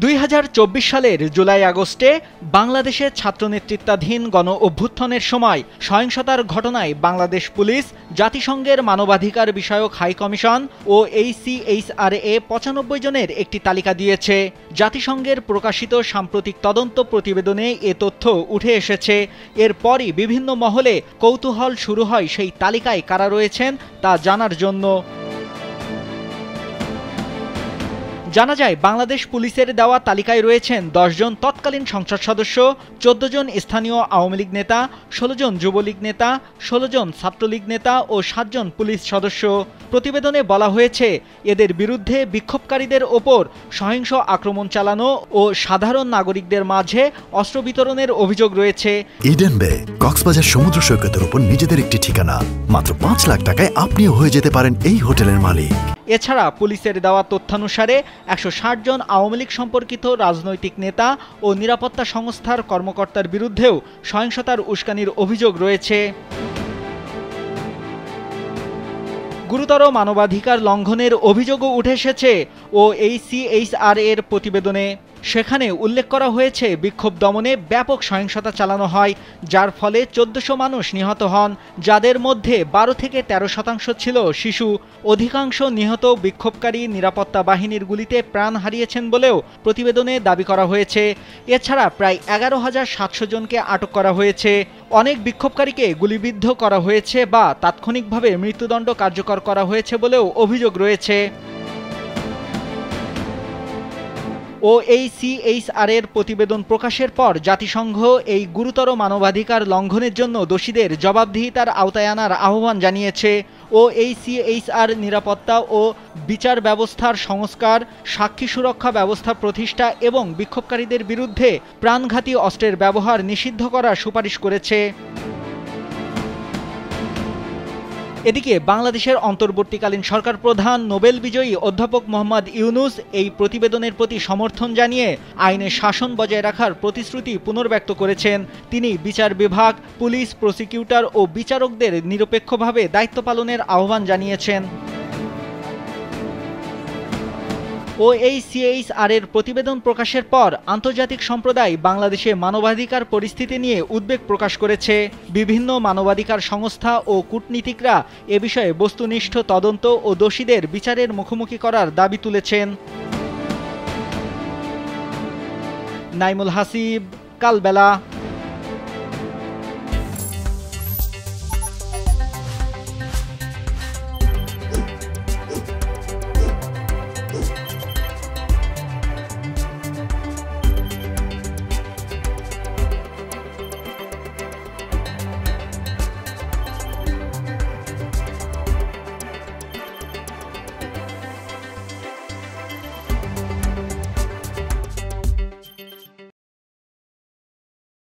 2024 সালের জুলাই আগস্টে বাংলাদেশের ছাত্রনেতৃত্বাধীন গণ অভ্যুত্থানের সময় সহিংসতার ঘটনায় বাংলাদেশ পুলিশ জাতিসংঘের মানবাধিকার বিষয়ক হাই কমিশন ও ACHRA 95 জনের একটি তালিকা দিয়েছে। জাতিসংঘের প্রকাশিত সাম্প্রতিক তদন্ত প্রতিবেদনে এ তথ্য উঠে এসেছে। এরপরই বিভিন্ন মহলে কৌতূহল শুরু হয় সেই তালিকায় কারা রয়েছেন তা জানার জন্য। জানা যায়, বাংলাদেশ পুলিশের দেওয়া তালিকায় রয়েছেন 10 জন তৎকালীন সংসদ সদস্য, 14 জন স্থানীয় আওয়ামী লীগ নেতা, 16 জন যুবলীগ নেতা, 16 জন ছাত্রলীগ নেতা ও 7 জন পুলিশ সদস্য। প্রতিবেদনে বলা হয়েছে, এদের বিরুদ্ধে বিক্ষোভকারীদের ওপর সহিংস আক্রমণ চালানো ও সাধারণ নাগরিকদের মাঝে অস্ত্র বিতরণের অভিযোগ রয়েছে। ইডেন বে কক্সবাজার সমুদ্র সৈকতের উপর নিজেদের একটি ঠিকানা। মাত্র 5 লাখ টাকায় আপনিও হয়ে যেতে পারেন এই হোটেলের মালিক। এছাড়া পুলিশের দেওয়া তথ্যানুসারে 160 জন আওয়ামী লীগ সম্পর্কিত রাজনৈতিক নেতা ও নিরাপত্তা সংস্থার কর্মকর্তার বিরুদ্ধেও সহিংসতার উস্কানির অভিযোগ রয়েছে। গুরুতর মানবাধিকার লঙ্ঘনের অভিযোগও উঠে এসেছে ও ACHRA এর প্রতিবেদনে। সেখানে উল্লেখ করা হয়েছে, বিক্ষোভ দমনে ব্যাপক সহিংসতা চালানো হয়, যার ফলে 1400 মানুষ নিহত হন, যাদের মধ্যে 12 থেকে 13% ছিল শিশু। অধিকাংশ নিহত বিক্ষোভকারী নিরাপত্তা বাহিনীর গুলিতে প্রাণ হারিয়েছেন বলেও প্রতিবেদনে দাবি করা হয়েছে। এছাড়া প্রায় 11,700 জনকে আটক করা হয়েছে। অনেক বিক্ষোভকারীকে গুলিবিদ্ধ করা হয়েছে বা তাৎক্ষণিকভাবে মৃত্যুদণ্ড কার্যকর করা হয়েছে বলেও অভিযোগ রয়েছে। ACHRA এর প্রতিবেদন প্রকাশের পর জাতিসংঘ এই গুরুতর মানবাধিকার লঙ্ঘনের জন্য দোষীদের জবাবদিহিতার আওতায় আনার আহ্বান জানিয়েছে। ACHR নিরাপত্তা ও বিচার ব্যবস্থার সংস্কার, সাক্ষী সুরক্ষা ব্যবস্থা প্রতিষ্ঠা এবং বিক্ষোভকারীদের বিরুদ্ধে প্রাণঘাতী অস্ত্রের ব্যবহার নিষিদ্ধ করার সুপারিশ করেছে। এদিকে বাংলাদেশের অন্তর্বর্তীকালীন সরকার প্রধান নোবেল বিজয়ী অধ্যাপক মোহাম্মদ ইউনূস এই প্রতিবেদনের প্রতি সমর্থন জানিয়ে আইনের শাসন বজায় রাখার প্রতিশ্রুতি পুনর্ব্যক্ত করেছেন। তিনি বিচার বিভাগ, পুলিশ, প্রসিকিউটর ও বিচারকদের নিরপেক্ষভাবে দায়িত্ব পালনের আহ্বান জানিয়েছেন। ACHR এর প্রতিবেদন প্রকাশের পর আন্তর্জাতিক সম্প্রদায় বাংলাদেশে মানবাধিকার পরিস্থিতি নিয়ে উদ্বেগ প্রকাশ করেছে। বিভিন্ন মানবাধিকার সংস্থা ও কূটনীতিকরা এ বিষয়ে বস্তুনিষ্ঠ তদন্ত ও দোষীদের বিচারের মুখোমুখি করার দাবি তুলেছেন। নাইমুল হাসিব, কালবেলা।